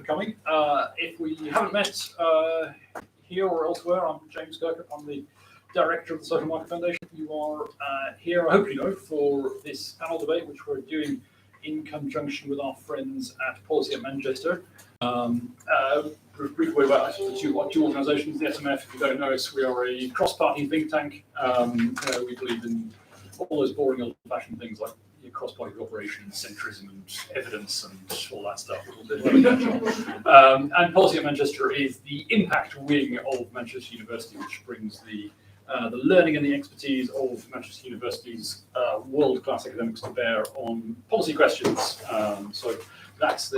for coming. If we haven't met here or elsewhere, I'm James Kirkup. I'm the director of the Social Market Foundation. You are here, I hope you know, for this panel debate, which we're doing in conjunction with our friends at Policy at Manchester. Briefly about the two organisations, the SMF, if you don't know us, we are a cross-party think tank. We believe in all those boring old-fashioned things like cross-party cooperation, centrism, and evidence, and all that stuff. And Policy at Manchester is the impact wing of Manchester University, which brings the learning and the expertise of Manchester University's world-class academics to bear on policy questions. So that's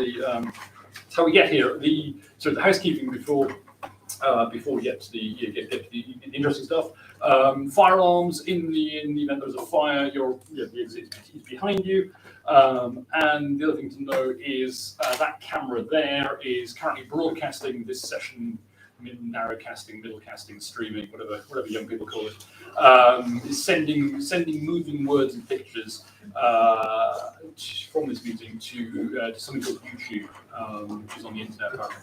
how we get here. The housekeeping before we get to the interesting stuff. Fire alarms in the event there's a fire, the exit is behind you. And the other thing to know is that camera there is currently broadcasting this session, narrowcasting, middlecasting, streaming, whatever young people call it, is sending moving words and pictures from this meeting to something called YouTube, which is on the internet apparently.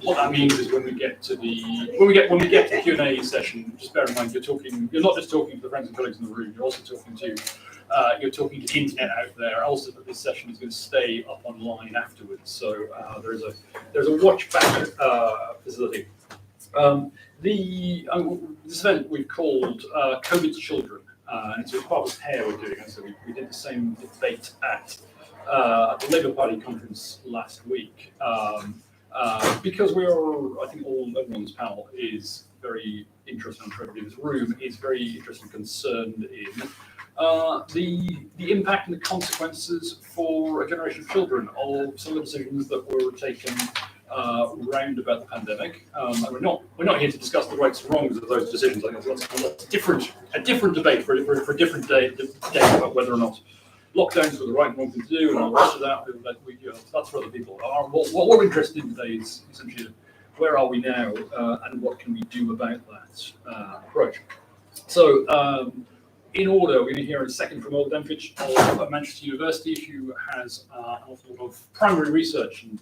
What that means is when we get to the Q&A session, just bear in mind you're not just talking to the friends and colleagues in the room, you're also talking to the internet out there. Also, that this session is going to stay up online afterwards, so there's a watch back facility. This event we've called COVID's Children, and it's part of pair we're doing, and so we did the same debate at the Labour Party conference last week. Because I think everyone's panel is very interested, and everybody in this room is very interested and concerned in the impact and the consequences for a generation of children of some of the decisions that were taken round about the pandemic. And we're not here to discuss the rights and wrongs of those decisions. I think that's a different debate for a different day about whether or not lockdowns were the right and wrong thing to do, and all the rest of that. That's for other people. What we're interested in today is essentially where are we now, and what can we do about that approach. So, in order, we're going to hear in a second from Olga Demfich of Manchester University, who has an awful lot of primary research and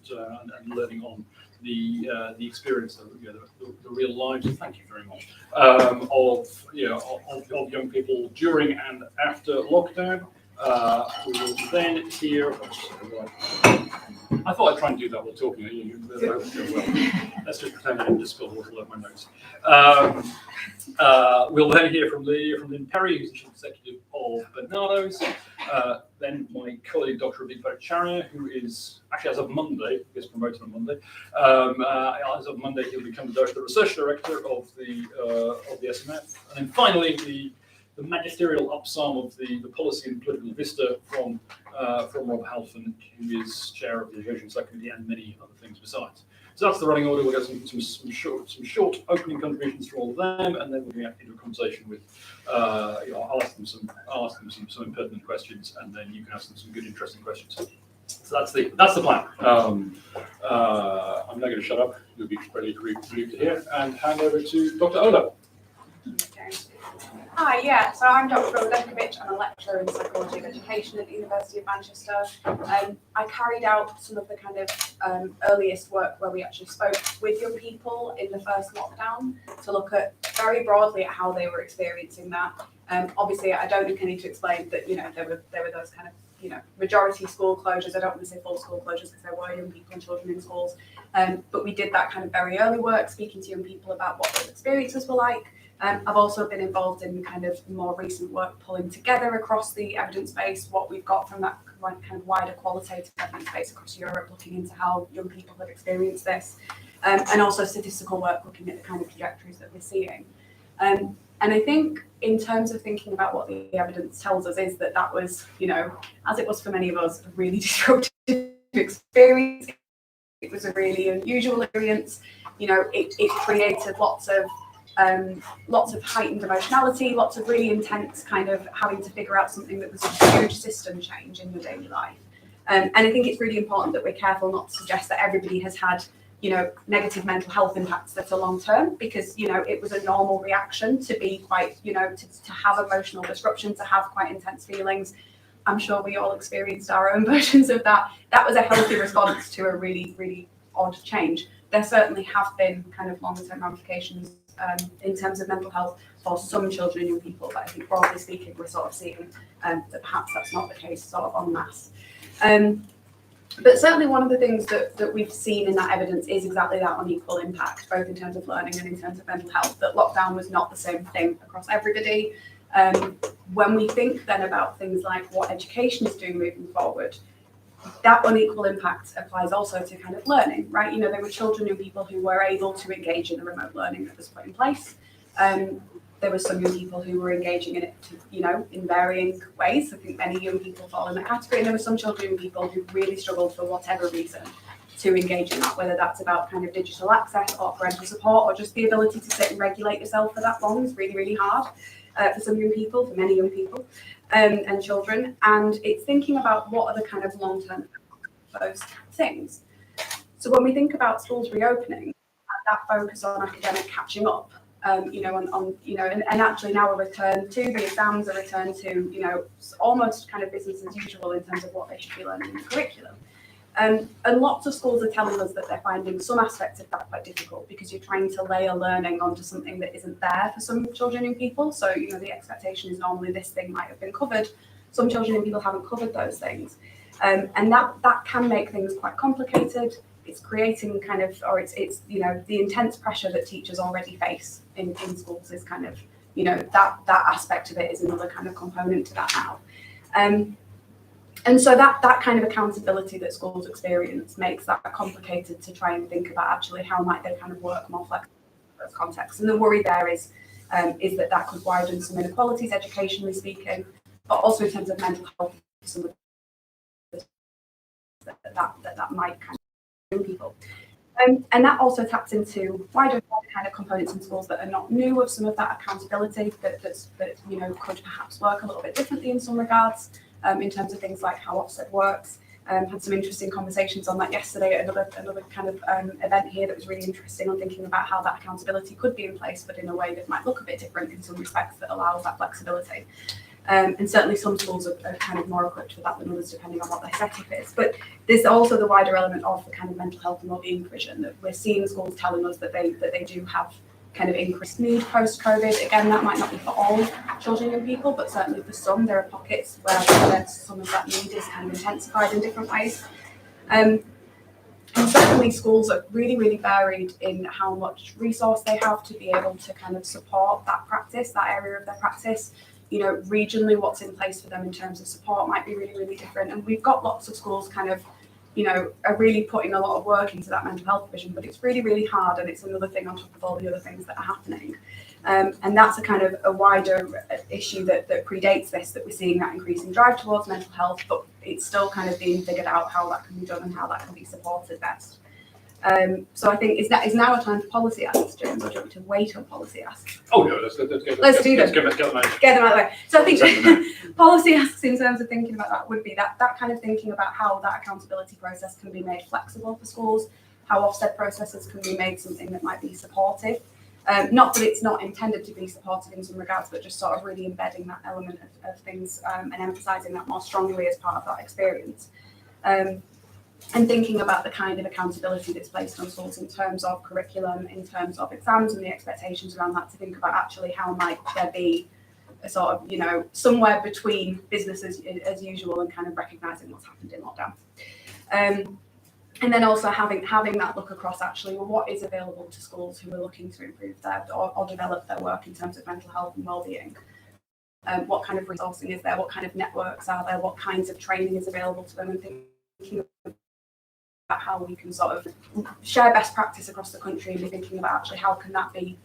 learning on the experience, the real lives. Thank you very much. Of young people during and after lockdown. We will then hear. I thought I'd try and do that while talking. Let's just pretend I didn't just spill water all over my notes. We'll then hear from Lynn Perry, who's the Chief Executive of Bernardo's. Then my colleague, Dr. Untitled Chapter, who is actually, as of Monday, gets promoted on Monday. As of Monday, he'll become the Research Director of the SMF. And then finally, the magisterial upsum of the policy and political vista from Rob Halfon, who is chair of the Education Subcommittee, and many other things besides. So that's the running order. We'll get some short opening contributions from all of them, and then we'll get into a conversation with. I'll ask them some impertinent questions, and then you can ask them some good, interesting questions. So that's the plan. I'm now going to shut up. You'll be ready to hear, and hand over to Dr. Ola. Okay. Hi, so I'm Dr. Role of Charities. I'm a lecturer in psychology of education at the University of Manchester. I carried out some of the kind of earliest work where we actually spoke with young people in the first lockdown to look at very broadly at how they were experiencing that. Obviously, I don't think I need to explain that there were those kind of majority school closures. I don't want to say full school closures because there were young people and children in schools. But we did that kind of very early work, speaking to young people about what those experiences were like. I've also been involved in kind of more recent work pulling together across the evidence base what we've got from that kind of wider qualitative evidence base across Europe, looking into how young people have experienced this, and also statistical work looking at the kind of trajectories that we're seeing. And I think in terms of thinking about what the evidence tells us is that was, as it was for many of us, a really disruptive experience. It was a really unusual experience. It created lots of heightened emotionality, lots of really intense kind of having to figure out something that was a huge system change in your daily life. And I think it's really important that we're careful not to suggest that everybody has had, negative mental health impacts that are long term, because, it was a normal reaction to be quite, to have emotional disruption, to have quite intense feelings. I'm sure we all experienced our own versions of that. That was a healthy response to a really, really odd change. There certainly have been kind of longer term ramifications in terms of mental health for some children and young people, but I think broadly speaking, we're sort of seeing that perhaps that's not the case sort of en masse. But certainly one of the things that we've seen in that evidence is exactly that unequal impact, both in terms of learning and in terms of mental health, that lockdown was not the same thing across everybody. When we think then about things like what education is doing moving forward, that unequal impact applies also to kind of learning, right? You know, there were children and people who were able to engage in the remote learning that was put in place. There were some young people who were engaging in it, you know, in varying ways. I think many young people fall in that category. And there were some children and people who really struggled for whatever reason to engage in that, whether that's about kind of digital access or parental support or just the ability to sit and regulate yourself for that long is really, really hard for some young people, for many young people and children. And it's thinking about what are the kind of long-term of those things. So when we think about schools reopening, that focus on academic catching up, you know, on you know, and actually now a return to the exams, a return to, you know, almost kind of business as usual in terms of what they should be learning in the curriculum. And lots of schools are telling us that they're finding some aspects of that quite difficult because you're trying to layer learning onto something that isn't there for some children and people. So, you know, the expectation is normally this thing might have been covered. Some children and people haven't covered those things. And that can make things quite complicated. It's creating kind of, or it's you know, the intense pressure that teachers already face in schools is kind of, you know, that aspect of it is another kind of component to that now. And so that kind of accountability that schools experience makes that complicated to try and think about actually how might they kind of work more flexibly in those contexts. And the worry there is that could widen some inequalities, educationally speaking, but also in terms of mental health, some of that might kind of people. And that also taps into wider kind of components in schools that are not new of some of that accountability that you know could perhaps work a little bit differently in some regards. In terms of things like how Ofsted works. Had some interesting conversations on that yesterday at another kind of event here that was really interesting on thinking about how that accountability could be in place, but in a way that might look a bit different in some respects that allows that flexibility. And certainly some schools are kind of more equipped for that than others, depending on what their setup is. But there's also the wider element of the kind of mental health and wellbeing provision that we're seeing schools telling us that they do have kind of increased need post-COVID. Again, that might not be for all children and people, but certainly for some, there are pockets where some of that need is kind of intensified in different ways. And certainly schools are really, really varied in how much resource they have to be able to kind of support that practice, that area of their practice. You know, regionally, what's in place for them in terms of support might be really, really different. And we've got lots of schools kind of, you know, are really putting a lot of work into that mental health provision, but it's really, really hard, and it's another thing on top of all the other things that are happening. And that's a kind of a wider issue that predates this, that we're seeing that increasing drive towards mental health, but it's still kind of being figured out how that can be done and how that can be supported best. So I think is now a time for policy asks, James, or do you want me to wait on policy asks? Oh no, let's do them. Get them out of the way. So I think policy asks in terms of thinking about that would be that kind of thinking about how that accountability process can be made flexible for schools, how Ofsted processes can be made something that might be supportive. Not that it's not intended to be supportive in some regards, but just sort of really embedding that element of things and emphasising that more strongly as part of that experience. And thinking about the kind of accountability that's placed on schools in terms of curriculum, in terms of exams and the expectations around that, to think about actually how might there be a sort of, you know, somewhere between business as usual and kind of recognising what's happened in lockdown. And then also having that look across actually, well, what is available to schools who are looking to improve their or develop their work in terms of mental health and wellbeing. What kind of resourcing is there? What kind of networks are there? What kinds of training is available to them? And thinking about how we can sort of share best practice across the country and be thinking about actually how can that be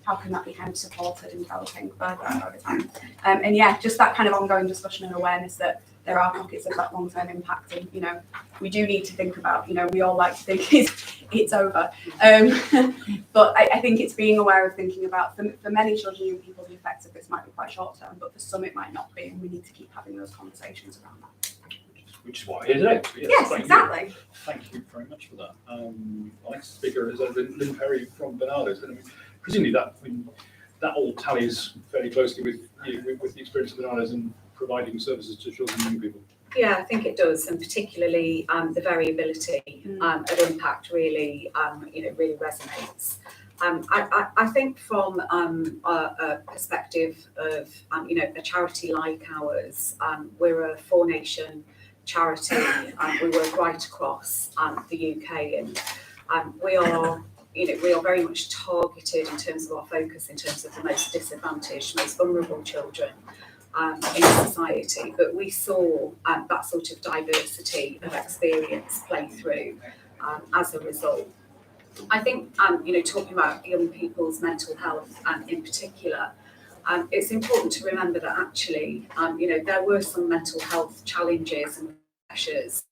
kind of supported and developing further over time. And yeah, just that kind of ongoing discussion and awareness that there are pockets of that long-term impact, and you know, we do need to think about, you know, we all like to think it's over, but I think it's being aware of thinking about for many children and people, the effects of this might be quite short-term, but for some it might not be, and we need to keep having those conversations around that. Which is why we're here today. Yes, exactly. Thank you very much for that. Our next speaker is Lynn Perry from Bernardo's. And presumably that all tallies fairly closely with the experience of Bernardo's in providing services to children and young people. Yeah, I think it does, and particularly the variability of impact really, really resonates. I think from a perspective of, a charity like ours, we're a four-nation charity. We work right across the UK, and we are very much targeted in terms of our focus, in terms of the most disadvantaged, most vulnerable children in society. But we saw that sort of diversity of experience play through as a result. I think, talking about young people's mental health in particular, it's important to remember that actually, there were some mental health challenges and pressures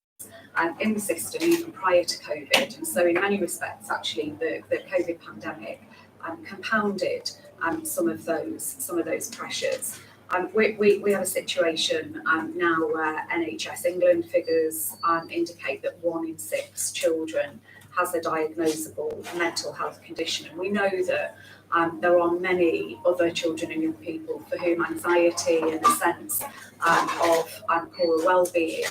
in the system even prior to COVID. And so in many respects, actually, the COVID pandemic compounded some of those pressures. We have a situation now where NHS England figures indicate that 1 in 6 children has a diagnosable mental health condition. And we know that there are many other children and young people for whom anxiety and a sense of poor wellbeing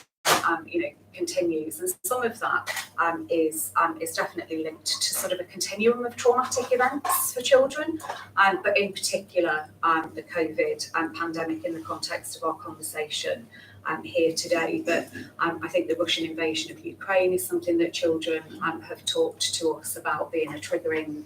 continues, and some of that is definitely linked to sort of a continuum of traumatic events for children, but in particular the COVID pandemic in the context of our conversation here today. But I think the Russian invasion of Ukraine is something that children have talked to us about being a triggering,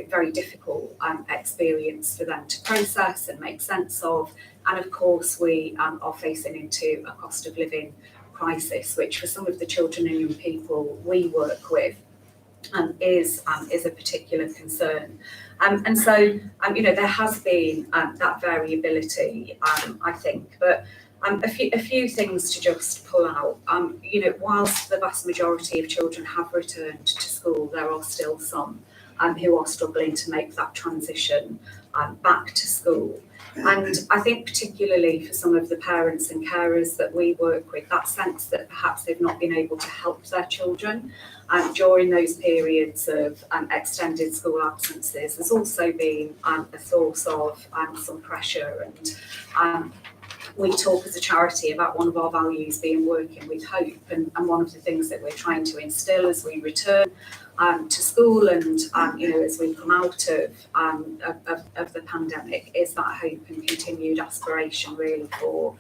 very difficult experience for them to process and make sense of. And of course, we are facing into a cost of living crisis, which for some of the children and young people we work with is a particular concern. And so, there has been that variability, I think. But a few things to just pull out. Whilst the vast majority of children have returned to school, there are still some who are struggling to make that transition back to school. And I think particularly for some of the parents and carers that we work with, that sense that perhaps they've not been able to help their children during those periods of extended school absences has also been a source of some pressure. And we talk as a charity about one of our values being working with hope, and one of the things that we're trying to instill as we return to school and as we come out of the pandemic is that hope and continued aspiration really for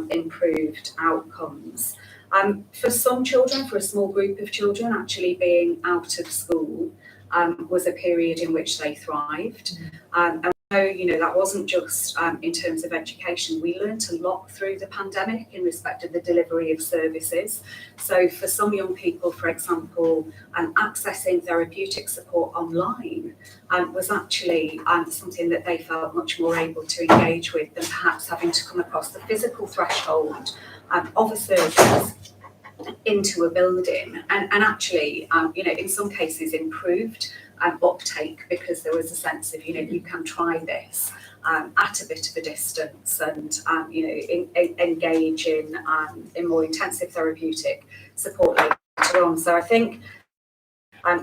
improved outcomes. For some children, for a small group of children, actually being out of school was a period in which they thrived. And that wasn't just in terms of education. We learned a lot through the pandemic in respect of the delivery of services. So for some young people, for example, accessing therapeutic support online was actually something that they felt much more able to engage with than perhaps having to come across the physical threshold of a service into a building, and actually, in some cases improved uptake, because there was a sense of, you can try this at a bit of a distance and, engage in more intensive therapeutic support later on. So I think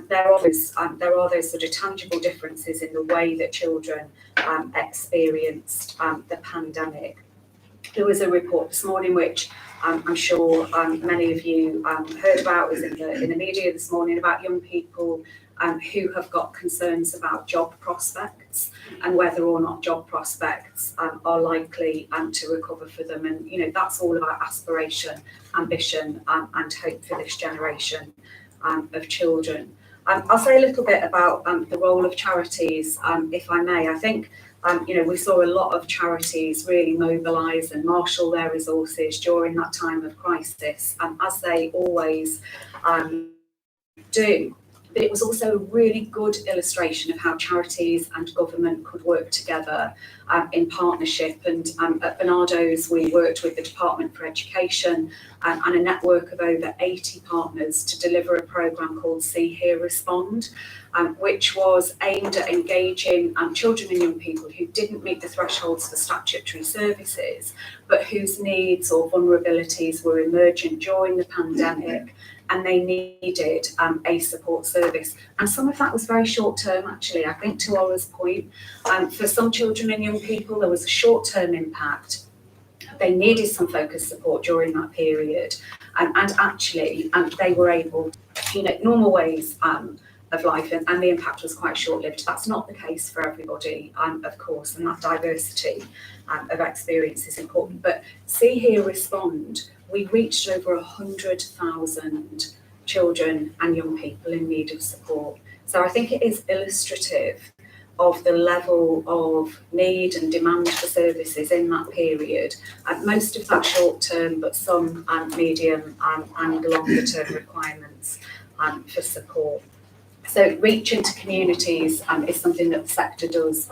there are those sort of tangible differences in the way that children experienced the pandemic. There was a report this morning which I'm sure many of you heard about, was in the media this morning, about young people who have got concerns about job prospects and whether or not job prospects are likely to recover for them. And that's all about aspiration, ambition, and hope for this generation of children. I'll say a little bit about the role of charities, if I may. I think we saw a lot of charities really mobilise and marshal their resources during that time of crisis, as they always do. But it was also a really good illustration of how charities and government could work together in partnership. And at Barnardo's, we worked with the Department for Education and a network of over 80 partners to deliver a programme called See, Hear, Respond, which was aimed at engaging children and young people who didn't meet the thresholds for statutory services, but whose needs or vulnerabilities were emergent during the pandemic, and they needed a support service. And some of that was very short term, actually. I think, to Ola's point, for some children and young people, there was a short term impact. they needed some focused support during that period, and actually they were able, normal ways of life, and the impact was quite short-lived. That's not the case for everybody, of course, and that diversity of experience is important. But See Here Respond, we reached over 100,000 children and young people in need of support. So I think it is illustrative of the level of need and demand for services in that period, most of that short term, but some medium and longer term requirements for support. So reach into communities is something that the sector does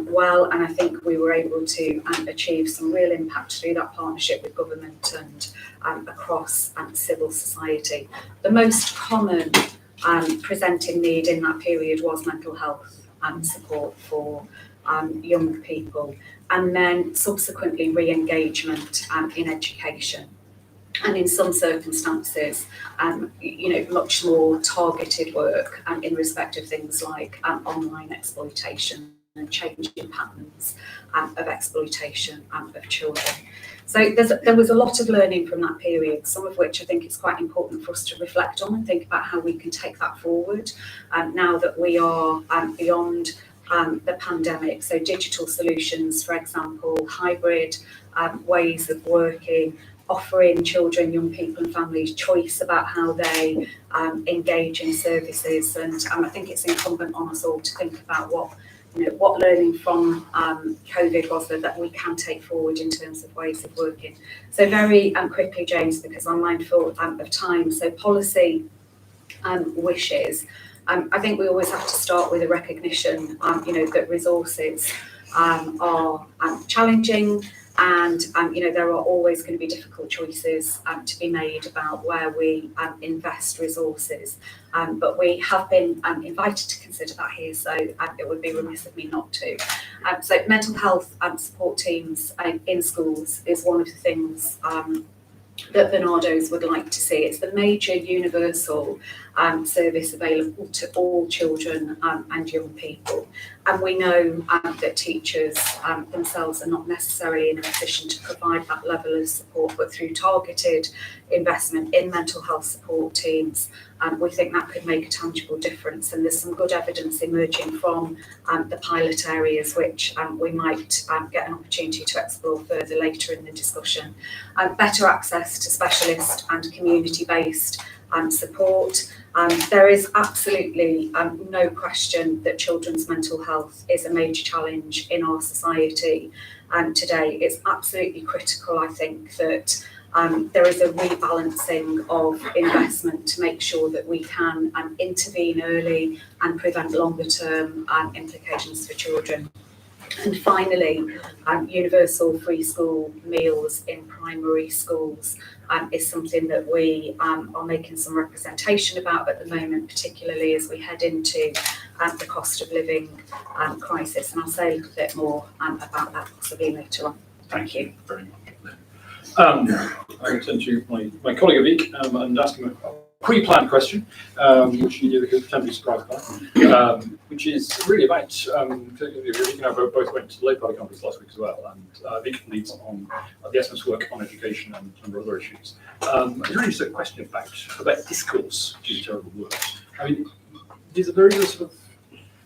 well, and I think we were able to achieve some real impact through that partnership with government and across civil society. The most common presenting need in that period was mental health support for young people, and then subsequently re-engagement in education. And in some circumstances, much more targeted work in respect of things like online exploitation and changing patterns of exploitation of children. So there was a lot of learning from that period, some of which I think it's quite important for us to reflect on and think about how we can take that forward now that we are beyond the pandemic. So digital solutions, for example, hybrid ways of working, offering children, young people and families choice about how they engage in services. And I think it's incumbent on us all to think about what learning from COVID was there that we can take forward in terms of ways of working. So very quickly, James, because I'm mindful of time. So policy wishes. I think we always have to start with a recognition, that resources are challenging, and there are always going to be difficult choices to be made about where we invest resources. But we have been invited to consider that here, so it would be remiss of me not to. So mental health support teams in schools is one of the things that Bernardo's would like to see. It's the major universal service available to all children and young people. And we know that teachers themselves are not necessarily in a position to provide that level of support, but through targeted investment in mental health support teams, we think that could make a tangible difference. And there's some good evidence emerging from the pilot areas, which we might get an opportunity to explore further later in the discussion. Better access to specialist and community-based support. There is absolutely no question that children's mental health is a major challenge in our society today. It's absolutely critical, I think, that there is a rebalancing of investment to make sure that we can intervene early and prevent longer term implications for children. And finally, universal free school meals in primary schools is something that we are making some representation about at the moment, particularly as we head into the cost of living crisis. And I'll say a little bit more about that possibly later on. Thank you very much. I will turn to my colleague Avik and ask him a pre-planned question, which you could potentially be surprised by, which is really about, Avik and I both went to the Labour Party conference last week as well, and Avik leads on the essence work on education and other issues. It's really just a question about discourse, which is terrible word. I mean, there's a very sort of,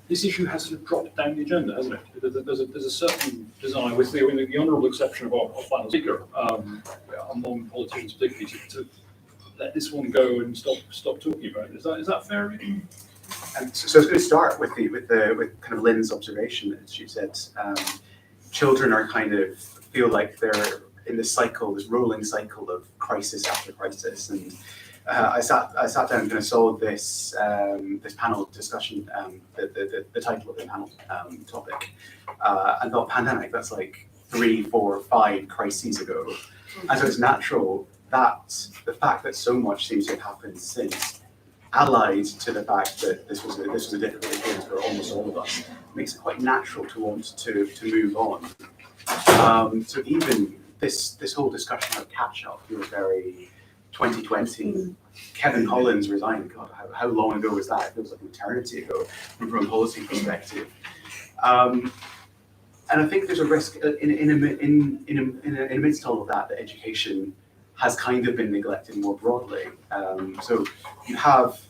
this issue has sort of dropped down the agenda, hasn't it? There's a certain desire, with the honourable exception of our final speaker, among politicians particularly, to let this one go and stop talking about it. Is that fair? And so I was going to start with kind of Lynn's observation. As she said, children are feel like they're in this cycle, this rolling cycle of crisis after crisis, and I sat down and kind of saw this panel discussion, the title of the panel topic, and thought, pandemic, that's like 3, 4, 5 crises ago. And so it's natural that the fact that so much seems to have happened since, allied to the fact that this was a difficult experience for almost all of us, makes it quite natural to want to move on. So even this whole discussion of catch-up feels very 2020. Kevin Collins resigned. God, how long ago was that? It feels like an eternity ago from a policy perspective. I think there's a risk in amidst all of that, that education has kind of been neglected more broadly. So you have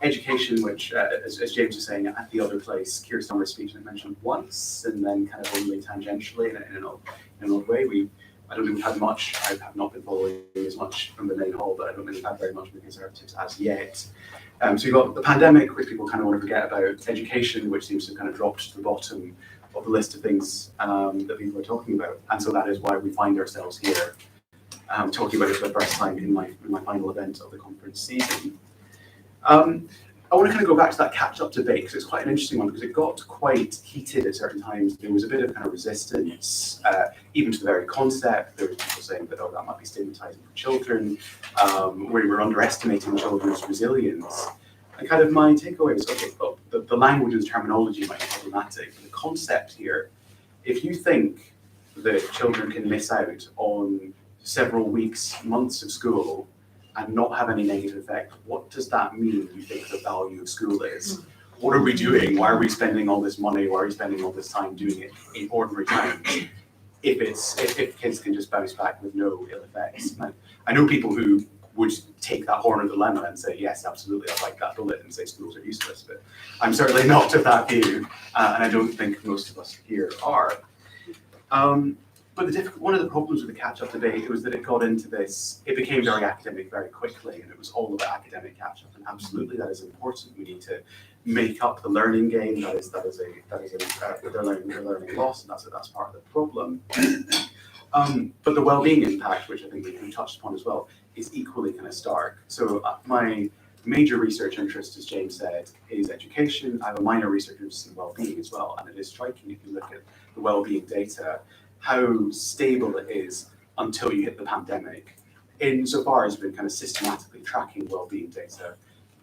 education, which, as James was saying, at the other place, Keir Starmer's speech I mentioned once, and then kind of only tangentially in an odd way. I don't think we've had much. I have not been following as much from the main hall, but I don't think we've had very much from the Conservatives as yet. So you've got the pandemic, which people kind of want to forget about, education, which seems to have kind of dropped to the bottom of the list of things that people are talking about. And so that is why we find ourselves here talking about it for the first time in my final event of the conference season. I want to kind of go back to that catch-up debate because it's quite an interesting one because it got quite heated at certain times. There was a bit of kind of resistance, even to the very concept. There were people saying that, oh, that might be stigmatizing for children, where we're underestimating children's resilience. And kind of my takeaway was, okay, well, the language and terminology might be problematic, but the concept here, if you think that children can miss out on several weeks, months of school and not have any negative effect, what does that mean, you think, the value of school is? What are we doing? Why are we spending all this money? Why are we spending all this time doing it in ordinary times if kids can just bounce back with no ill effects? And I know people who would take that horn of the dilemma and say, yes, absolutely, I like that bullet, and say schools are useless, but I'm certainly not of that view, and I don't think most of us here are. But one of the problems with the catch-up debate was that it got into this, it became very academic very quickly, and it was all about academic catch-up, and absolutely that is important. We need to make up the learning gain, they're learning loss, and that's part of the problem. But the well-being impact, which I think we touched upon as well, is equally kind of stark. So my major research interest, as James said, is education. I have a minor research interest in well-being as well, and it is striking if you look at the well-being data, how stable it is until you hit the pandemic. Insofar as we've been kind of systematically tracking well-being data,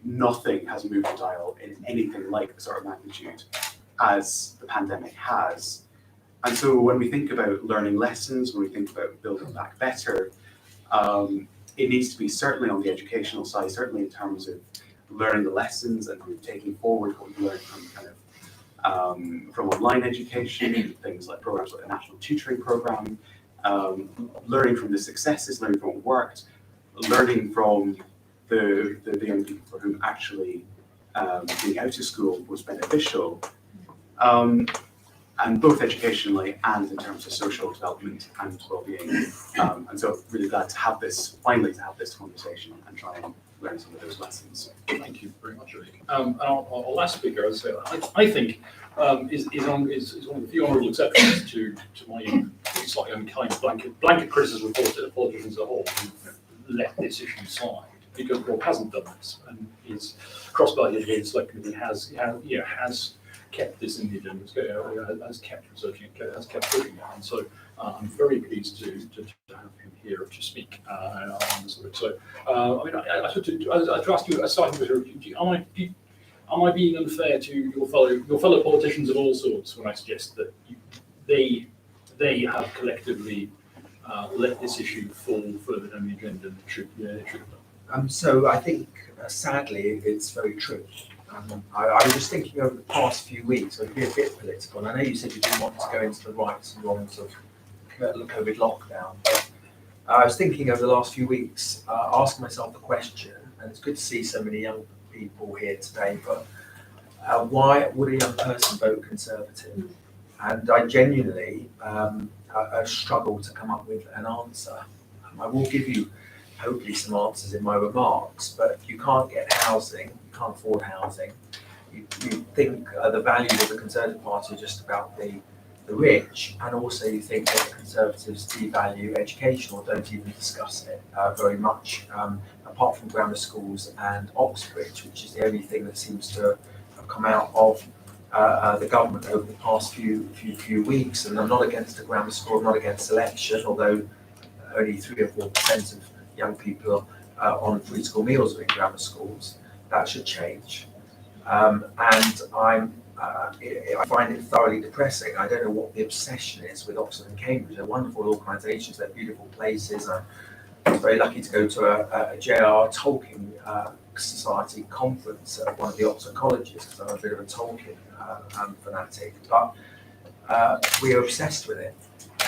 nothing has moved the dial in anything like the sort of magnitude as the pandemic has. And so when we think about learning lessons, when we think about building back better, it needs to be certainly on the educational side, certainly in terms of learning the lessons and taking forward what we learned from kind of from online education, things like programs like the National Tutoring Programme, learning from the successes, learning from what worked, learning from the young people for whom actually being out of school was beneficial, and both educationally and in terms of social development and well-being. And so really glad to have this, finally to have this conversation and try and learn some of those lessons. Thank you very much, Eric. Our last speaker, as I say, I think is one of the few honourable exceptions to my slightly unkind blanket criticism of politicians as a whole who let this issue slide, because Rob hasn't done this, and his cross-party educated select committee has kept this in the agenda, has kept researching it, has kept pushing it, and so I'm very pleased to have him here to speak on this subject. So, I mean, I have to ask you, starting with, am I being unfair to your fellow politicians of all sorts when I suggest that they have collectively let this issue fall further down the agenda than it should have done? So I think, sadly, it's very true. I was just thinking over the past few weeks, I'd be a bit political, and I know you said you didn't want to go into the rights and wrongs of COVID lockdown, but I was thinking over the last few weeks, asking myself the question, and it's good to see so many young people here today, but why would a young person vote Conservative? And I genuinely struggle to come up with an answer. I will give you hopefully some answers in my remarks, but you can't get housing, you can't afford housing. You think the values of the Conservative Party are just about the rich, and also you think that the Conservatives devalue education or don't even discuss it very much, apart from grammar schools and Oxbridge, which is the only thing that seems to have come out of the government over the past few weeks. And I'm not against the grammar school, I'm not against selection, although only 3 or 4% of young people on free school meals are in grammar schools. That should change. And I find it thoroughly depressing. I don't know what the obsession is with Oxford and Cambridge. They're wonderful organisations, they're beautiful places. I was very lucky to go to a J.R. Tolkien Society conference at one of the Oxford colleges, because I'm a bit of a Tolkien fanatic. But we are obsessed with it.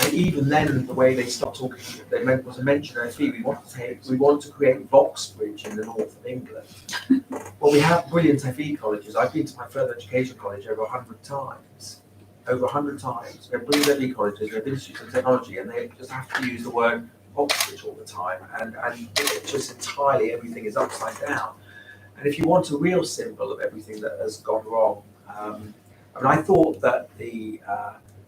And even then, the way they start talking, there was a mention in a fee, we want to create Vauxbridge in the north of England. Well, we have brilliant FE colleges. I've been to my further education college over 100 times. Over 100 times. We have brilliant FE colleges, we have institutes of technology, and they just have to use the word Oxford all the time, and it's just entirely everything is upside down. And if you want a real symbol of everything that has gone wrong, I thought that the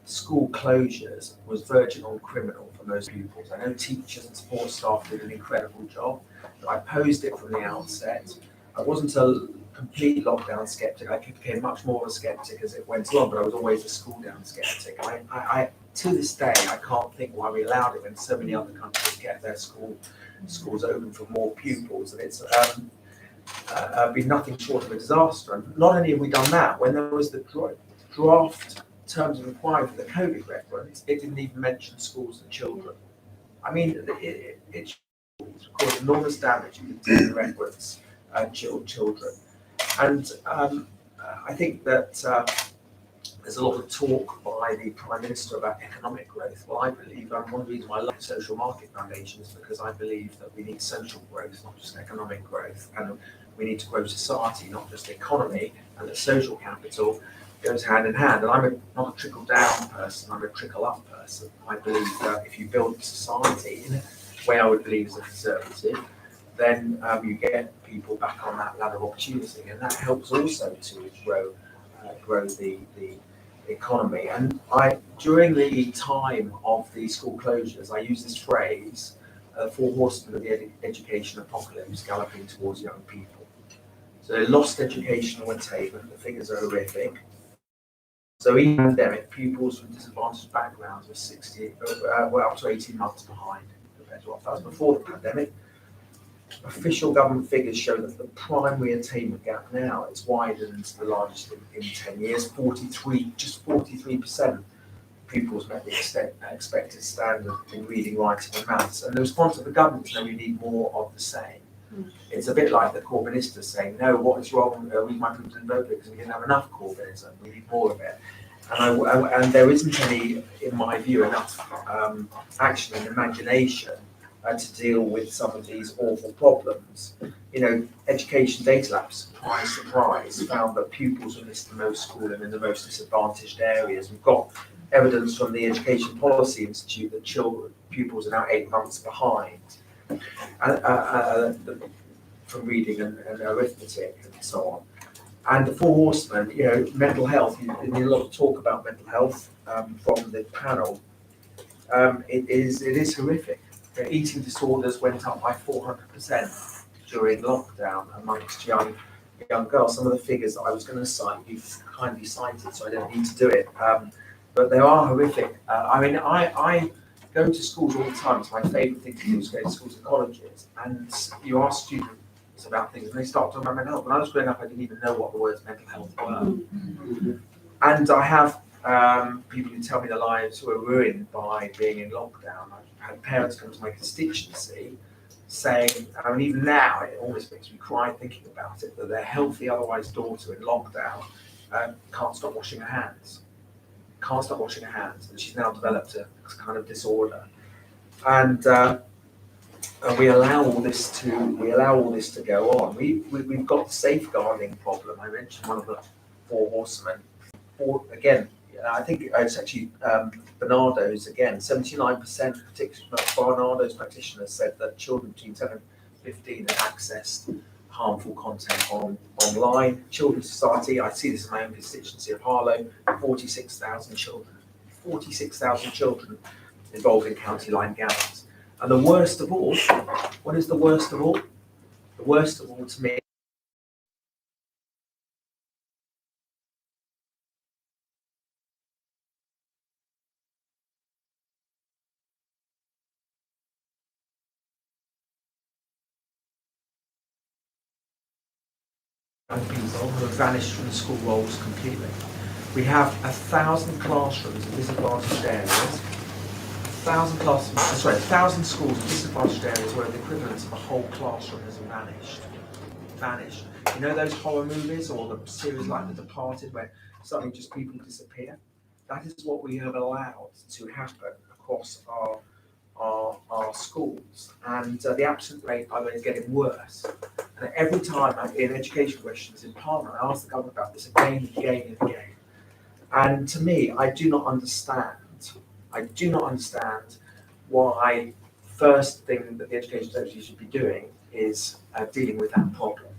school closures was verging on criminal for most pupils. I know teachers and support staff did an incredible job, but I posed it from the outset. I wasn't a complete lockdown skeptic. I became much more of a skeptic as it went along, but I was always a school down skeptic. I to this day, I can't think why we allowed it when so many other countries get their schools open for more pupils, and it's been nothing short of a disaster. And not only have we done that, when there was the draft terms of inquiry for the COVID reference, it didn't even mention schools and children. I mean, it caused enormous damage in the reference children. And I think that there's a lot of talk by the Prime Minister about economic growth. Well, I believe, and one reason why I love Social Market Foundation is because I believe that we need social growth, not just economic growth. And we need to grow society, not just the economy, and that social capital goes hand in hand. And I'm not a trickle-down person, I'm a trickle-up person. I believe that if you build society in a way I would believe is a conservative, then you get people back on that ladder of opportunity, and that helps also to grow the economy. And during the time of the school closures, I use this phrase, 4 horsemen of the education apocalypse galloping towards young people. So they lost educational attainment, the figures are horrific. So in the pandemic, pupils from disadvantaged backgrounds were up to 18 months behind compared to what that was before the pandemic. Official government figures show that the primary attainment gap now is widened to the largest in 10 years. 43% pupils met the expected standard in reading, writing and maths. And the response of the government is that we need more of the same. It's a bit like the Corbynistas saying, no, what is wrong? We might people didn't vote because we didn't have enough Corbynism. We need more of it. And there isn't any, in my view, enough action and imagination to deal with some of these awful problems. You know, Education Data Lab, surprise, found that pupils who missed the most schooling in the most disadvantaged areas. We've got evidence from the Education Policy Institute that pupils are now 8 months behind from reading and arithmetic and so on. And the 4 horsemen, you know, mental health, you need a lot of talk about mental health from the panel. It is horrific. Eating disorders went up by 400% during lockdown amongst young girls. Some of the figures that I was going to cite, you've kindly cited, so I don't need to do it. But they are horrific. I mean, I go to schools all the time. It's my favourite thing to do is go to schools and colleges. And you ask students about things and they start talking about mental health. When I was growing up, I didn't even know what the words mental health were. And I have people who tell me their lives who are ruined by being in lockdown. I've had parents come to my constituency saying, I mean, even now, it almost makes me cry thinking about it, that their healthy, otherwise daughter in lockdown can't stop washing her hands. And she's now developed a kind of disorder. And we allow all this to go on. We've got the safeguarding problem. I mentioned one of the 4 horsemen. Again, I think it's actually Bernardo's again. 79% Bernardo's practitioners said that children between 10 and 15 have accessed harmful content online. Children's Society, I see this in my own constituency of Harlow, 46,000 children. 46,000 children involved in county line gatherings. And the worst of all, what is the worst of all? The worst of all to me people who have vanished from the school rolls completely. We have 1,000 classrooms in disadvantaged areas, 1,000 schools in disadvantaged areas where the equivalent of a whole classroom has vanished. You know those horror movies or the series like The Departed where suddenly just people disappear? That is what we have allowed to happen across our schools, and the absent rate, by the way, is getting worse. And every time I'm in education questions in Parliament, I ask the government about this again and again and again. And to me, I do not understand why first thing that the Education Secretary should be doing is dealing with that problem.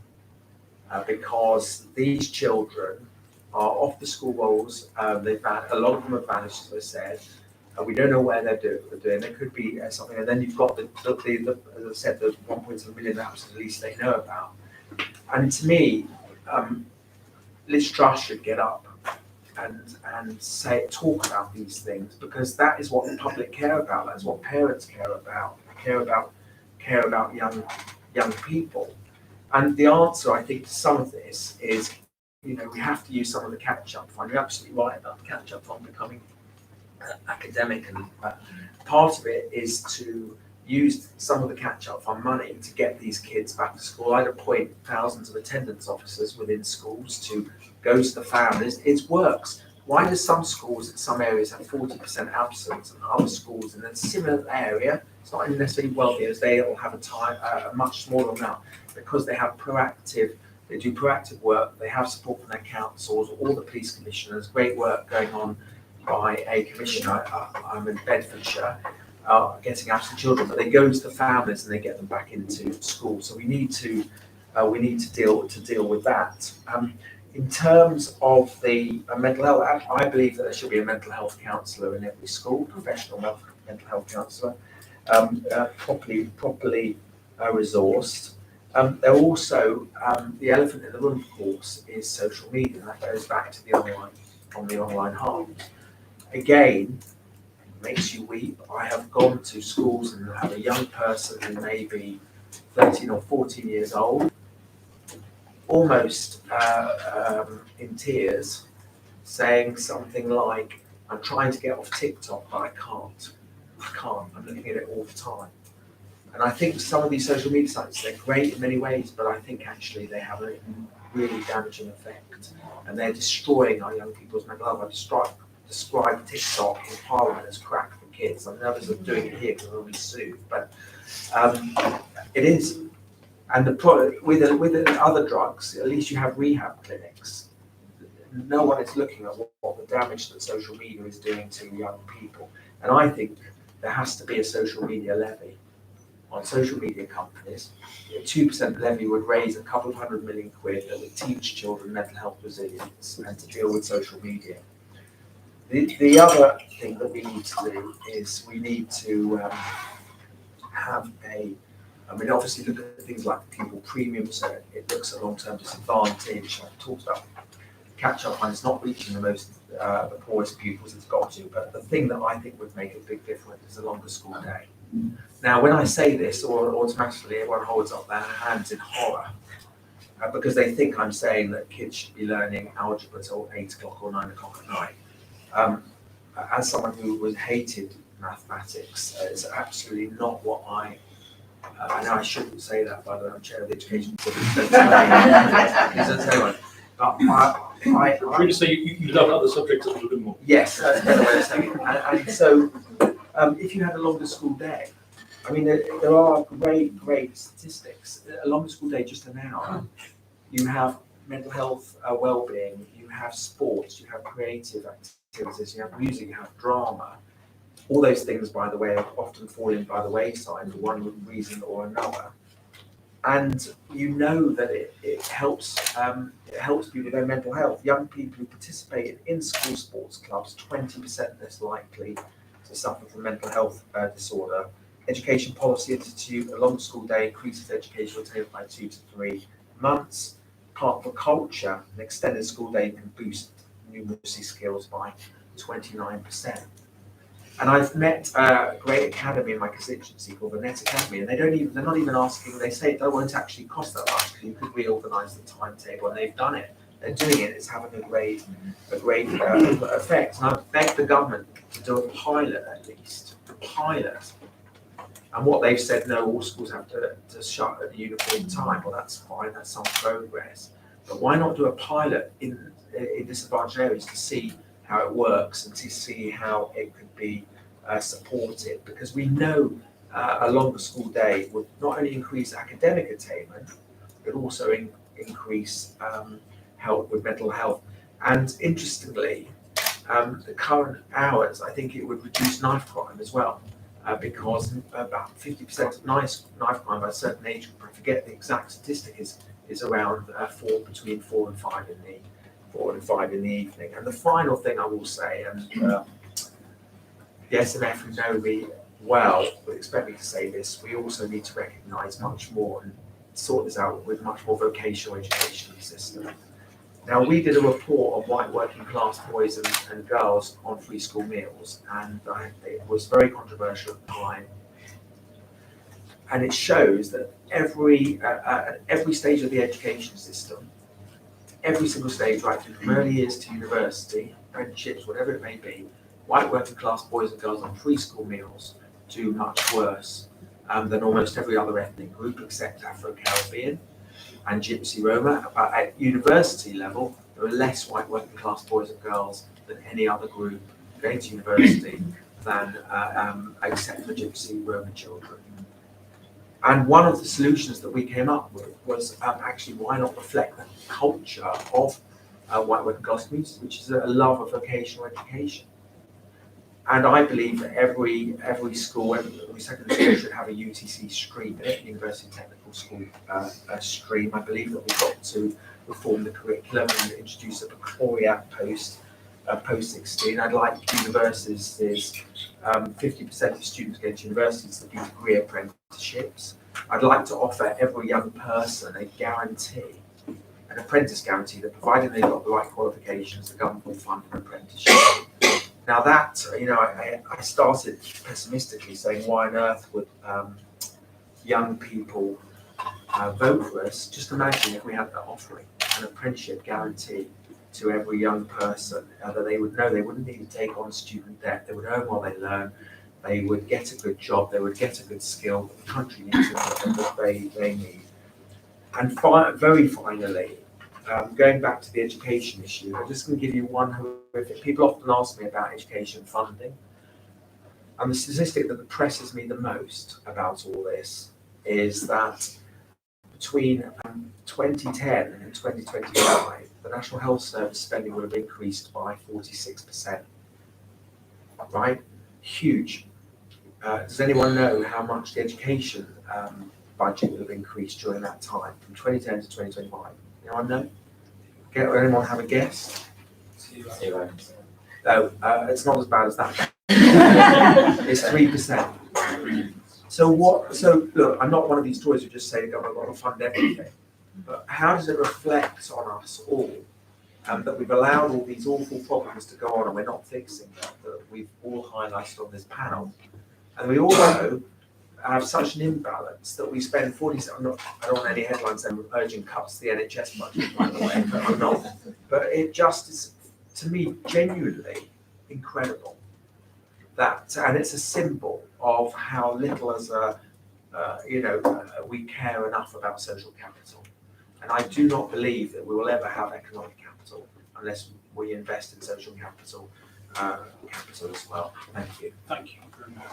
Because these children are off the school rolls, a lot of them have vanished, as I said. We don't know where they're doing. There could be something, and then you've got the as I said, the 1.7 million absents at least they know about. And to me, Liz Truss should get up and talk about these things, because that is what the public care about. That's what parents care about. Care about young people. And the answer, I think, to some of this is, we have to use some of the catch-up fund. You're absolutely right about the catch-up fund becoming academic, and part of it is to use some of the catch-up fund money to get these kids back to school. I'd appoint thousands of attendance officers within schools to go to the families. It works. Why do some schools in some areas have 40% absence and other schools in a similar area, it's not necessarily wealthy, as they will have a much smaller amount? Because they do proactive work, they have support from their councils, all the police commissioners, great work going on by a commissioner. I'm in Bedfordshire, getting absent children, but they go to the families and they get them back into school. So we need to deal with that. In terms of the mental health, I believe that there should be a mental health counsellor in every school, professional mental health counsellor, properly resourced. There also, the elephant in the room, of course, is social media, and that goes back to the online harms. Again, makes you weep. I have gone to schools and have a young person who may be 13 or 14 years old, almost in tears, saying something like, "I'm trying to get off TikTok, but I can't. I'm looking at it all the time." And I think some of these social media sites, they're great in many ways, but I think actually they have a really damaging effect, and they're destroying our young people's mental health. I describe TikTok in Parliament as crack for kids. I'm nervous of doing it here because I'll be sued, but it is. And the product with other drugs, at least you have rehab clinics. No one is looking at what the damage that social media is doing to young people. And I think there has to be a social media levy on social media companies. A 2% levy would raise a couple of £100 million that would teach children mental health resilience and to deal with social media. The other thing that we need to do is we need to have obviously look at things like pupil premiums, so it looks at long-term disadvantage. I've talked about catch-up fund, it's not reaching the poorest pupils it's got to, but the thing that I think would make a big difference is a longer school day. Now, when I say this, automatically everyone holds up their hands in horror, because they think I'm saying that kids should be learning algebra till 8 o'clock or 9 o'clock at night. As someone who hated mathematics, it's absolutely not what I know I shouldn't say that, by the way, I'm chair of the education board. But Should we say you love other subjects a little bit more? Yes, that's a better way of saying it. And so, if you had a longer school day, there are great statistics. A longer school day, just an hour, you have mental health, wellbeing, you have sports, you have creative activities, you have music, you have drama. All those things, by the way, are often falling by the wayside for one reason or another. And you know that it helps people with their mental health. Young people who participate in school sports clubs, 20% less likely to suffer from mental health disorder. Education Policy Institute, a long school day increases educational attainment by 2 to 3 months. Part for culture, an extended school day can boost numeracy skills by 29%. And I've met a great academy in my constituency called the Net Academy, and they're not even asking, they say it won't actually cost that much because you could reorganise the timetable, and they've done it. They're doing it, it's having a great effect. And I've begged the government to do a pilot at least, And what they've said, no, all schools have to shut at the uniform time. Well, that's fine, that's some progress. But why not do a pilot in disadvantaged areas to see how it works and to see how it could be supported, because we know a longer school day would not only increase academic attainment, but also increase help with mental health. And interestingly, the current hours, I think it would reduce knife crime as well, because about 50% of knife crime by a certain age group, I forget the exact statistic, is around between 4 and 5 in the evening. And the final thing I will say, and the SNF who know me well would expect me to say this, we also need to recognise much more and sort this out with much more vocational education system. Now, we did a report on white working class boys and girls on free school meals, and it was very controversial at the time. And it shows that at every stage of the education system, every single stage, right through from early years to university, apprenticeships, whatever it may be, white working class boys and girls on free school meals do much worse than almost every other ethnic group except Afro-Caribbean and Gypsy Roma. But at university level, there are less white working class boys and girls than any other group going to university than except for Gypsy Roma children. And one of the solutions that we came up with was actually why not reflect the culture of white working class communities, which is a love of vocational education. And I believe that every school, every secondary school should have a UTC stream in it, University Technical School stream. I believe that we've got to reform the curriculum and introduce a baccalaureate post-16. I'd like universities, there's 50% of students going to universities that do degree apprenticeships. I'd like to offer every young person a guarantee, an apprentice guarantee, that provided they've got the right qualifications, the government will fund an apprenticeship. Now that, I started pessimistically saying, why on earth would young people vote for us? Just imagine if we had that offering, an apprenticeship guarantee to every young person, that they would know they wouldn't need to take on student debt, they would earn while they learn, they would get a good job, they would get a good skill that the country needs and that they need. And very finally, going back to the education issue, I'm just going to give you one horrific. People often ask me about education funding, and the statistic that depresses me the most about all this is that between 2010 and 2025, the National Health Service spending would have increased by 46%. Right? Huge. Does anyone know how much the education budget would have increased during that time, from 2010 to 2025? Anyone know? Anyone have a guess? 0. No, it's not as bad as that. It's 3%. So look, I'm not one of these toys who just say the government got to fund everything. But how does it reflect on us all that we've allowed all these awful problems to go on and we're not fixing them, that we've all highlighted on this panel? And we also have such an imbalance that we spend 47. I don't want any headlines saying we're urging cuts to the NHS budget, by the way, but I'm not. But it just is, to me, genuinely incredible that, and it's a symbol of how little as we care enough about social capital. And I do not believe that we will ever have economic capital unless we invest in social capital as well. Thank you. Thank you.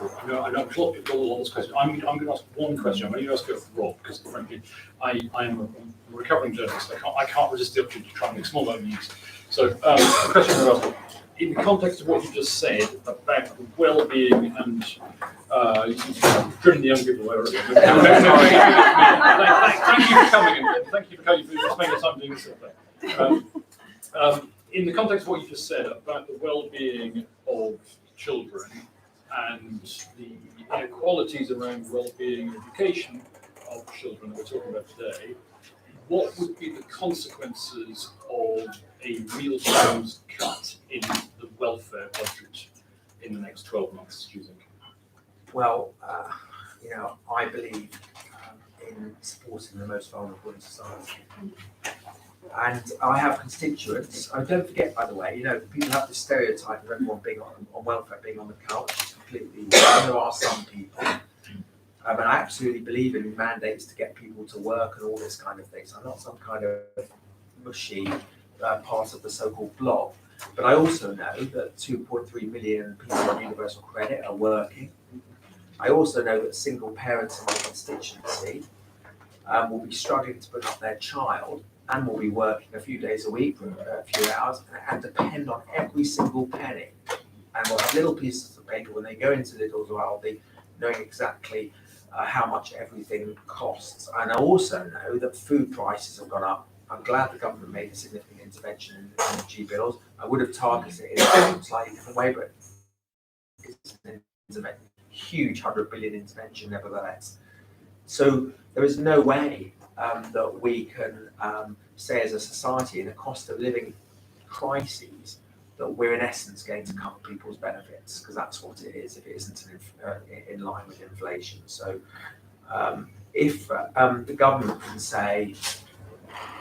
I know I've got a lot of those questions. I'm going to ask one question. I'm going to ask it for Rob, because frankly, I am a recovering journalist. I can't resist the opportunity to try and make small moments. So the question I'm going to ask, in the context of what you just said about the well-being and you seem to have driven the young people away already. Thank you for coming in. Thank you for coming. For spending time doing this sort of thing. In the context of what you just said about the well-being of children and the inequalities around well-being and education of children that we're talking about today, what would be the consequences of a real terms cut in the welfare budget in the next 12 months, do you think? Well, I believe in supporting the most vulnerable in society. And I have constituents, don't forget, by the way, people have this stereotype of everyone being on welfare, being on the couch. It's completely wrong. There are some people. And I absolutely believe in mandates to get people to work and all this kind of thing. So I'm not some kind of mushy part of the so-called blob. But I also know that 2.3 million people on universal credit are working. I also know that single parents in my constituency will be struggling to bring up their child and will be working a few days a week for a few hours and depend on every single penny. And will have little pieces of paper when they go into Lidl's or Aldi, knowing exactly how much everything costs. And I also know that food prices have gone up. I'm glad the government made a significant intervention in the energy bills. I would have targeted it in a slightly different way, but it's a huge 100 billion intervention nevertheless. So there is no way that we can say as a society in a cost of living crises that we're in essence going to cut people's benefits, because that's what it is if it isn't in line with inflation. So if the government can say,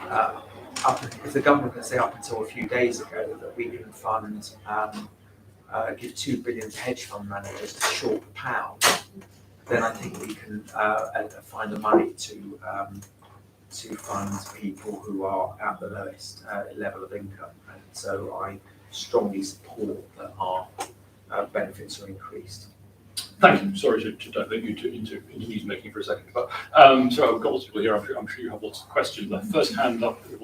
up until a few days ago that we can fund, give 2 billion to hedge fund managers to short the pound, then I think we can find the money to fund people who are at the lowest level of income. And so I strongly support that our benefits are increased. Thank you. Sorry to divert you into news making for a second, but so I've got lots of people here. I'm sure you have lots of questions. The first hand up, the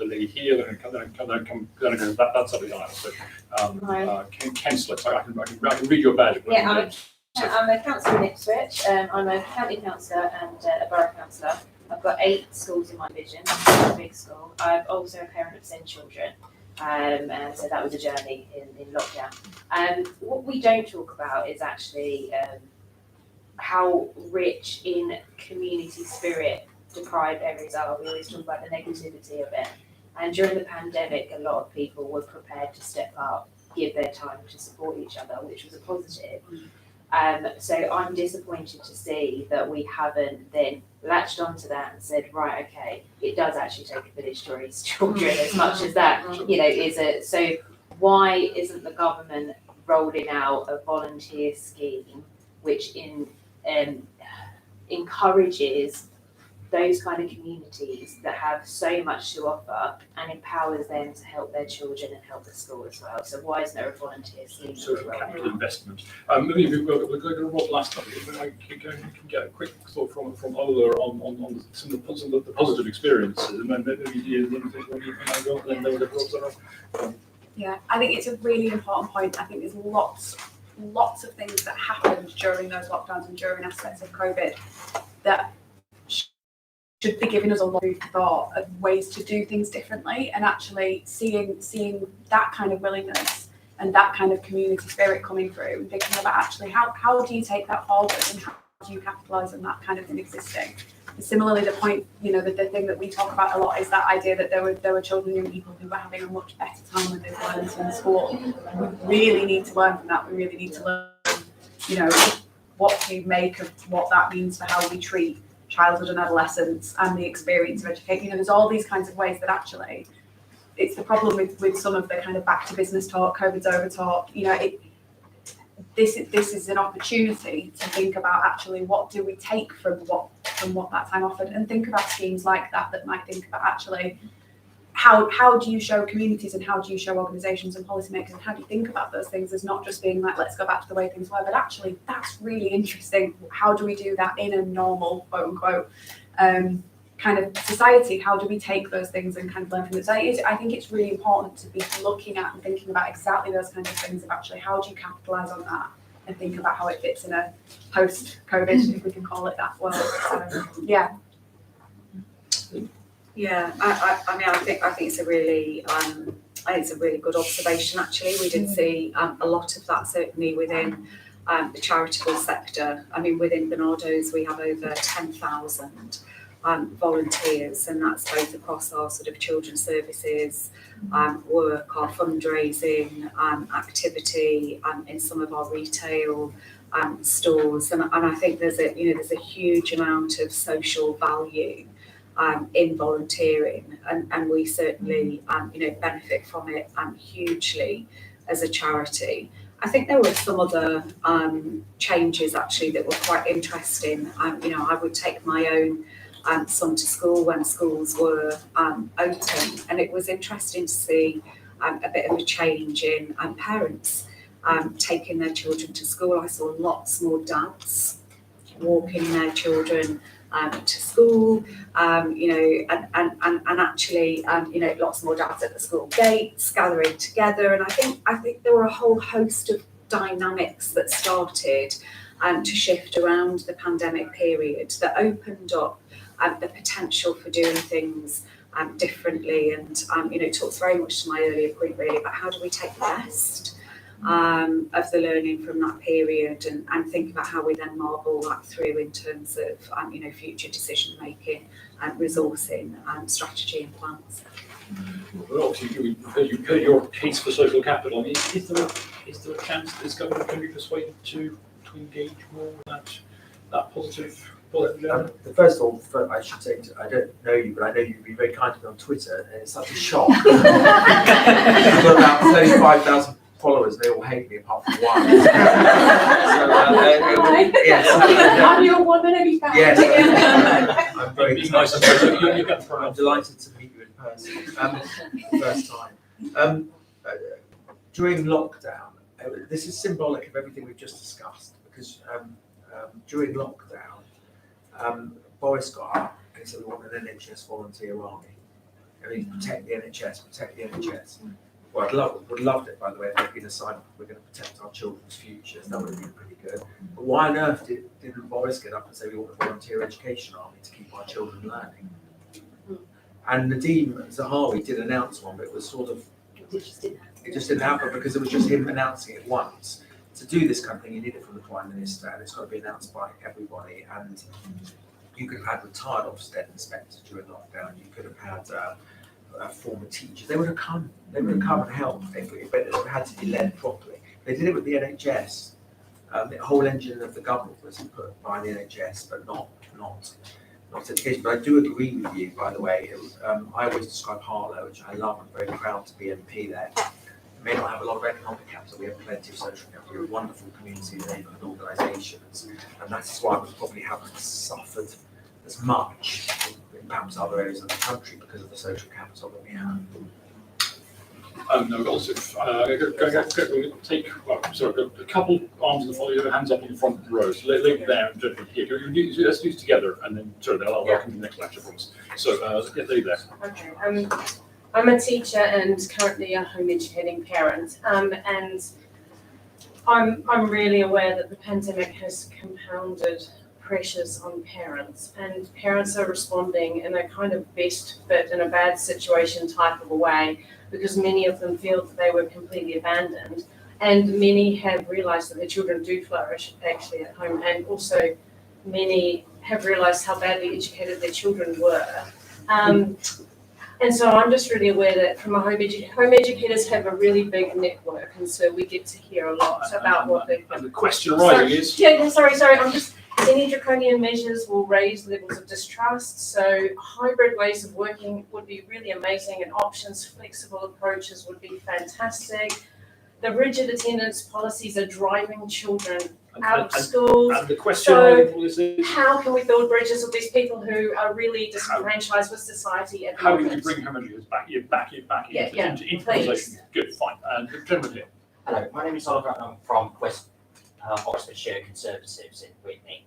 lady here, then that's up the aisle. So Ken Slips, I can read your badge. Yeah, I'm a councillor in Ipswich. I'm a county councillor and a borough councillor. I've got 8 schools in my division. It's a big school. I'm also a parent of 10 children. And so that was a journey in lockdown. What we don't talk about is actually how rich in community spirit deprived areas are. We always talk about the negativity of it. And during the pandemic, a lot of people were prepared to step up, give their time to support each other, which was a positive. So I'm disappointed to see that we haven't then latched onto that and said, right, okay, it does actually take a village to raise children as much as that, is it. So why isn't the government rolling out a volunteer scheme which encourages those kind of communities that have so much to offer and empowers them to help their children and help the school as well? So why isn't there a volunteer scheme? Social capital investment. Maybe we're going to Rob last time. If I can get a quick thought from Ola on some of the positive experiences, and then maybe Yeah, I think it's a really important point. I think there's lots of things that happened during those lockdowns and during aspects of COVID that should be giving us a lot of thought of ways to do things differently, and actually seeing that kind of willingness and that kind of community spirit coming through and thinking about actually how do you take that forward and how do you capitalise on that kind of thing existing. And similarly, the point, the thing that we talk about a lot is that idea that there were children and young people who were having a much better time than they've learned in school. We really need to learn from that. We really need to learn, what to make of what that means for how we treat childhood and adolescence and the experience of education. There's all these kinds of ways that actually, it's the problem with some of the kind of back to business talk, COVID's over talk. This is an opportunity to think about actually what do we take from what that time offered, and think about schemes like that might think about actually how do you show communities and how do you show organisations and policymakers and how do you think about those things as not just being like, let's go back to the way things were, but actually that's really interesting. How do we do that in a normal, quote unquote, kind of society? How do we take those things and kind of learn from it? So I think it's really important to be looking at and thinking about exactly those kinds of things of actually how do you capitalise on that and think about how it fits in a post-COVID, if we can call it that, world. So, yeah. Yeah, I mean, I think it's a really, it's a really good observation. Actually, we did see a lot of that certainly within the charitable sector. I mean, within Bernardo's, we have over 10,000 volunteers, and that's both across our sort of children's services work, our fundraising activity, in some of our retail stores, and I think there's a huge amount of social value in volunteering, and we certainly benefit from it hugely as a charity. I think there were some other changes actually that were quite interesting. I would take my own son to school when schools were open, and it was interesting to see a bit of a change in parents taking their children to school. I saw lots more dads walking their children to school, and actually, lots more dads at the school gates gathering together. And I think there were a whole host of dynamics that started to shift around the pandemic period that opened up the potential for doing things differently, and talks very much to my earlier point really about how do we take the best of the learning from that period and think about how we then marble that through in terms of future decision making and resourcing and strategy and plans. Well, obviously, you've heard your case for social capital. I mean, is there a chance that this government can be persuaded to engage more with that positive agenda? First of all, I should say, I don't know you, but I know you've been very kind to me on Twitter, and it's such a shock. I've got about 35,000 followers, they all hate me apart from one. I'm your one and only fan. Yes, I'm very nice. I'm delighted to meet you in person, first time. During lockdown, this is symbolic of everything we've just discussed, because during lockdown, Boris got up and said we want an NHS volunteer army. I mean, protect the NHS, protect the NHS. Well, would loved it, by the way, if there'd been a sign we're going to protect our children's futures. That would have been pretty good. But why on earth didn't Boris get up and say we want a volunteer education army to keep our children learning? And Nadeem Zahawi did announce one, but it was sort of, it just didn't happen because it was just him announcing it once. To do this kind of thing, you need it from the Prime Minister, and it's got to be announced by everybody. And you could have had retired Ofsted inspectors during lockdown. You could have had former teachers. They would have come. They would have come and helped. But it had to be led properly. They did it with the NHS. The whole engine of the government was put by the NHS, but not education. But I do agree with you, by the way. I always describe Harlow, which I love. I'm very proud to be MP there. We may not have a lot of economic capital, we have plenty of social capital. We're a wonderful community and neighbourhood organisations, and that's why we probably haven't suffered as much in perhaps other areas of the country because of the social capital that we have. No, also, we'll take a couple arms in the front, hands up in the front row. So leave there and gentlemen here. Let's do it together, and then I'll welcome the next lecture from us. So leave there. Okay. I'm a teacher and currently a home educating parent, and I'm really aware that the pandemic has compounded pressures on parents, and parents are responding in a kind of best fit in a bad situation type of a way, because many of them feel that they were completely abandoned, and many have realised that their children do flourish actually at home, and also many have realised how badly educated their children were. And so I'm just really aware that from a home educators have a really big network, and so we get to hear a lot about what they've been. And the question rising is... Yeah, sorry, any draconian measures will raise levels of distrust, so hybrid ways of working would be really amazing, and options, flexible approaches would be fantastic. The rigid attendance policies are driving children out of schools. And the question is how can we build bridges with these people who are really disenfranchised with society at the moment? How can you bring home educators back into conversation? Good, fine. And the gentleman here. Hello, my name is Oliver and I'm from West Oxfordshire Conservatives in Whitney.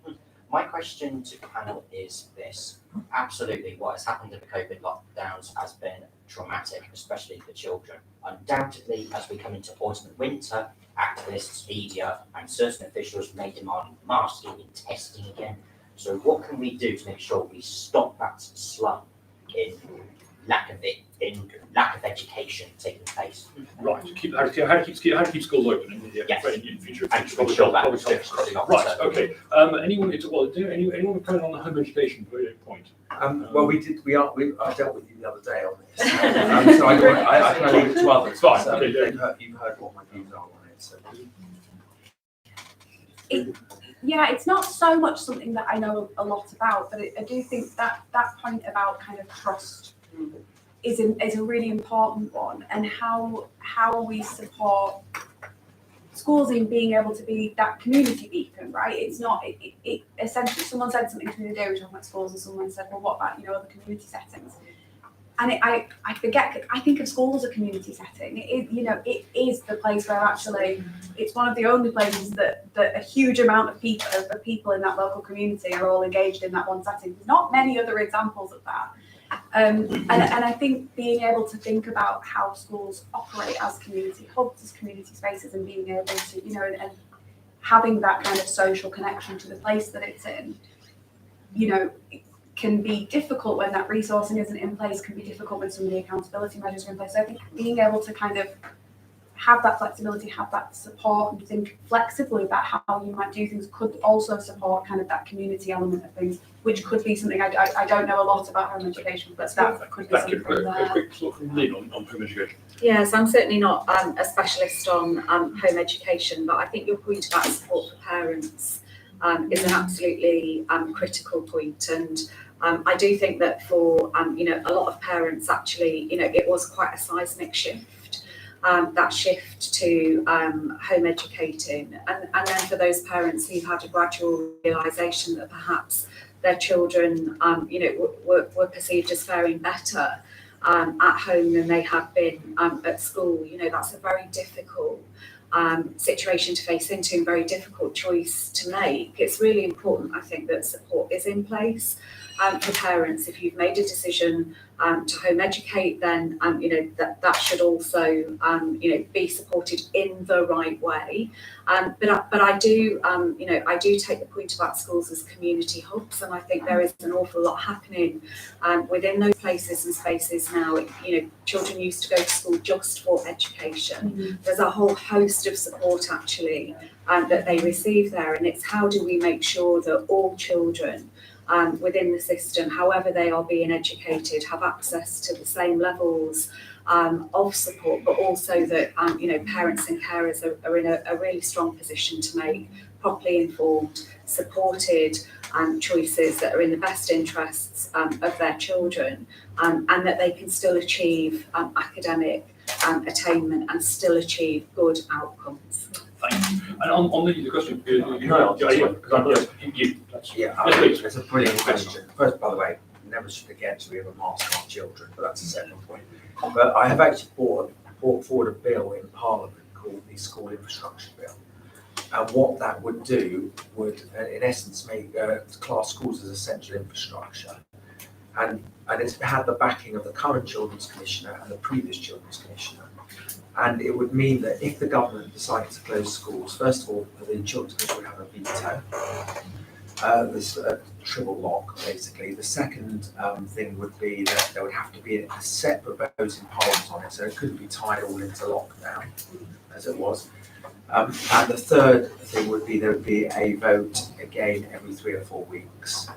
My question to the panel is this. Absolutely, what has happened in the COVID lockdowns has been traumatic, especially for children. Undoubtedly, as we come into autumn and winter, activists, media, and certain officials may demand masking and testing again. So what can we do to make sure we stop that slump in lack of education taking place? Right, how to keep schools open in future. And to ensure that restrictions do not Right, return. okay. Anyone comment on the home education point? Well, I dealt with you the other day on this, so I can leave it to others. Fine, So, okay, you've heard what my views are on it. So. It's not so much something that I know a lot about, but I do think that point about kind of trust is a really important one, and how we support schools in being able to be that community beacon, right? It's not, it essentially, someone said something to me the other day, we were talking about schools, and someone said, well, what about, other community settings? I forget, I think of school as a community setting. It is the place where actually, it's one of the only places that a huge amount of people in that local community are all engaged in that one setting. There's not many other examples of that. And I think being able to think about how schools operate as community hubs, as community spaces, and being able to, and having that kind of social connection to the place that it's in, can be difficult when that resourcing isn't in place, can be difficult when some of the accountability measures are in place. So I think being able to kind of have that flexibility, have that support, and think flexibly about how you might do things could also support kind of that community element of things, which could be something I don't know a lot about home education, but that could be something there. A quick thought from Lynn on home education. Yes, I'm certainly not a specialist on home education, but I think your point about support for parents is an absolutely critical point. And I do think that for a lot of parents, actually, it was quite a seismic shift. That shift to home educating, and then for those parents who had a gradual realisation that perhaps their children, were perceived as faring better at home than they had been at school. That's a very difficult situation to face into, and very difficult choice to make. It's really important, I think, that support is in place for parents. If you've made a decision to home educate, then that should also be supported in the right way. But I do take the point about schools as community hubs, and I think there is an awful lot happening within those places and spaces now. Children used to go to school just for education. Mm-hmm. There's a whole host of support actually that they receive there, and it's how do we make sure that all children within the system, however they are being educated, have access to the same levels of support, but also that parents and carers are in a really strong position to make properly informed, supported choices that are in the best interests of their children, and that they can still achieve academic attainment and still achieve good outcomes. Thank you. And on the question, That's a brilliant question. First, by the way, never should forget to we have a mask on children, but that's a second point. But I have actually brought forward a bill in Parliament called the School Infrastructure Bill. And what that would do would, in essence, make class schools as essential infrastructure. And it's had the backing of the current Children's Commissioner and the previous Children's Commissioner. And it would mean that if the government decided to close schools, first of all, the Children's Commissioner would have a veto. There's a triple lock, basically. The second thing would be that there would have to be a separate vote in Parliament on it, so it couldn't be tied all into lockdown, as it was. And the third thing would be there would be a vote again every 3 or 4 weeks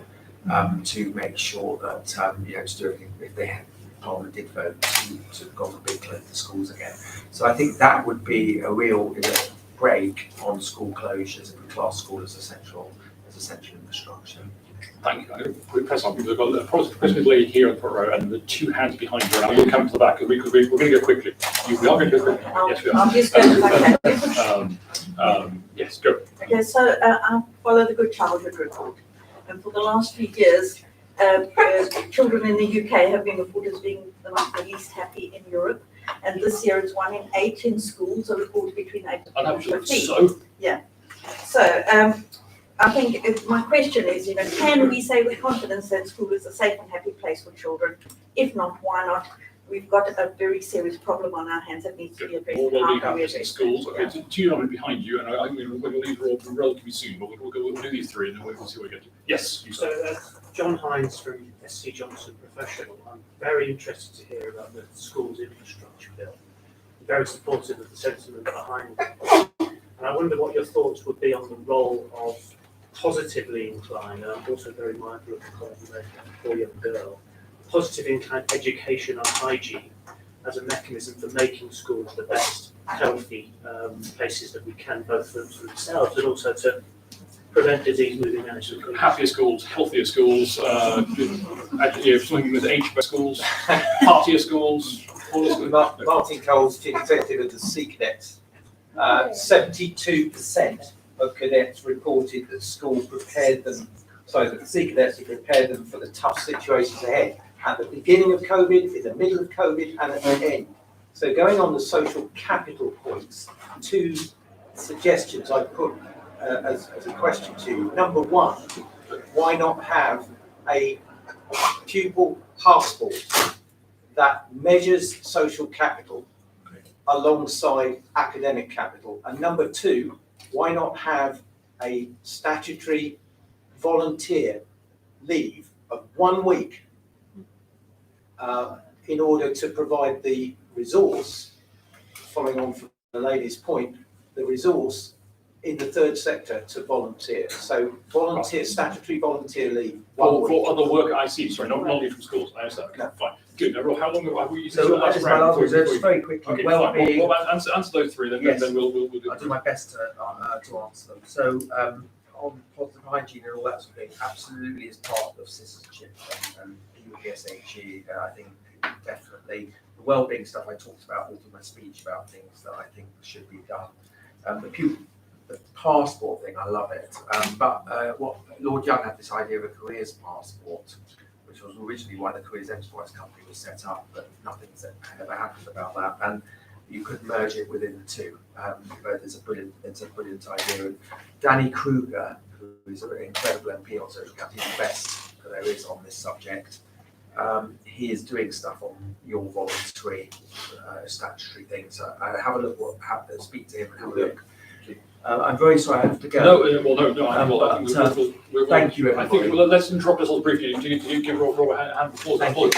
to make sure that, to do everything, if they had, Parliament did vote to go for big close the schools again. So I think that would be a real break on school closures if we class school as essential infrastructure. Thank you. I'm going to quick press on because I've got the question is laid here on the front row and the two hands behind you, and I'm going to come to the back because we're going to go quickly. We are going to go quickly. Yes, we are. I'm just going to yes, go. Okay, so I follow the Good Childhood Report, and for the last few years, children in the UK have been reported as being among the least happy in Europe, and this year it's 1 in 8 in schools are reported between 8 and 15. So, yeah. So I think my question is, can we say with confidence that school is a safe and happy place for children? If not, why not? We've got a very serious problem on our hands that needs to be addressed. Well, we have schools. Okay, so 2 gentlemen behind you, and I'm going to leave relatively soon, but we'll do these 3 and then we'll see what we get to. Yes, you start. So, John Hines from SC Johnson Professional. I'm very interested to hear about the school's infrastructure bill. I'm very supportive of the sentiment behind it. And I wonder what your thoughts would be on the role of positively inclined, and I'm also very mindful of the comment you made about a 4-young girl, positively inclined education on hygiene as a mechanism for making schools the best healthy places that we can, both for themselves and also to prevent disease moving out. Happier schools, healthier schools, something with age-based schools, partier schools, all this. Martin Coles, Chief Executive of the Sea Cadets. 72% of cadets reported that school prepared them, that the Sea Cadets had prepared them for the tough situations ahead. at the beginning of COVID, in the middle of COVID, and at the end. So going on the social capital points, two suggestions I put as a question to you. Number one, why not have a pupil passport that measures social capital alongside academic capital? And number two, why not have a statutory volunteer leave of 1 week in order to provide the resource, following on from the lady's point, the resource in the third sector to volunteer. So volunteer, statutory volunteer leave. For other work, I see, sorry, not leave from schools, I understand, okay, fine. Good, now, Rob, how long have we used? So that is my last reserve, just very quickly, Okay, wellbeing. fine, well, answer those three, then Yes. then we'll do. I'll do my best to answer them. So on positive hygiene and all that sort of thing, absolutely is part of citizenship and PSHE. I think definitely the wellbeing stuff I talked about all through my speech about things that I think should be done. The passport thing, I love it. But what Lord Young had this idea of a careers passport, which was originally why the Careers Enterprise Company was set up, but nothing's ever happened about that. And you could merge it within the two. But it's a brilliant idea. And Danny Kruger, who is an incredible MP on social capital, he's the best there is on this subject. He is doing stuff on your voluntary statutory things. So have a look, speak to him and have a look. I'm very sorry, I have to go. No, Thank you, I think, everybody. let's interrupt this all briefly to give Rob a hand of applause. Thank you.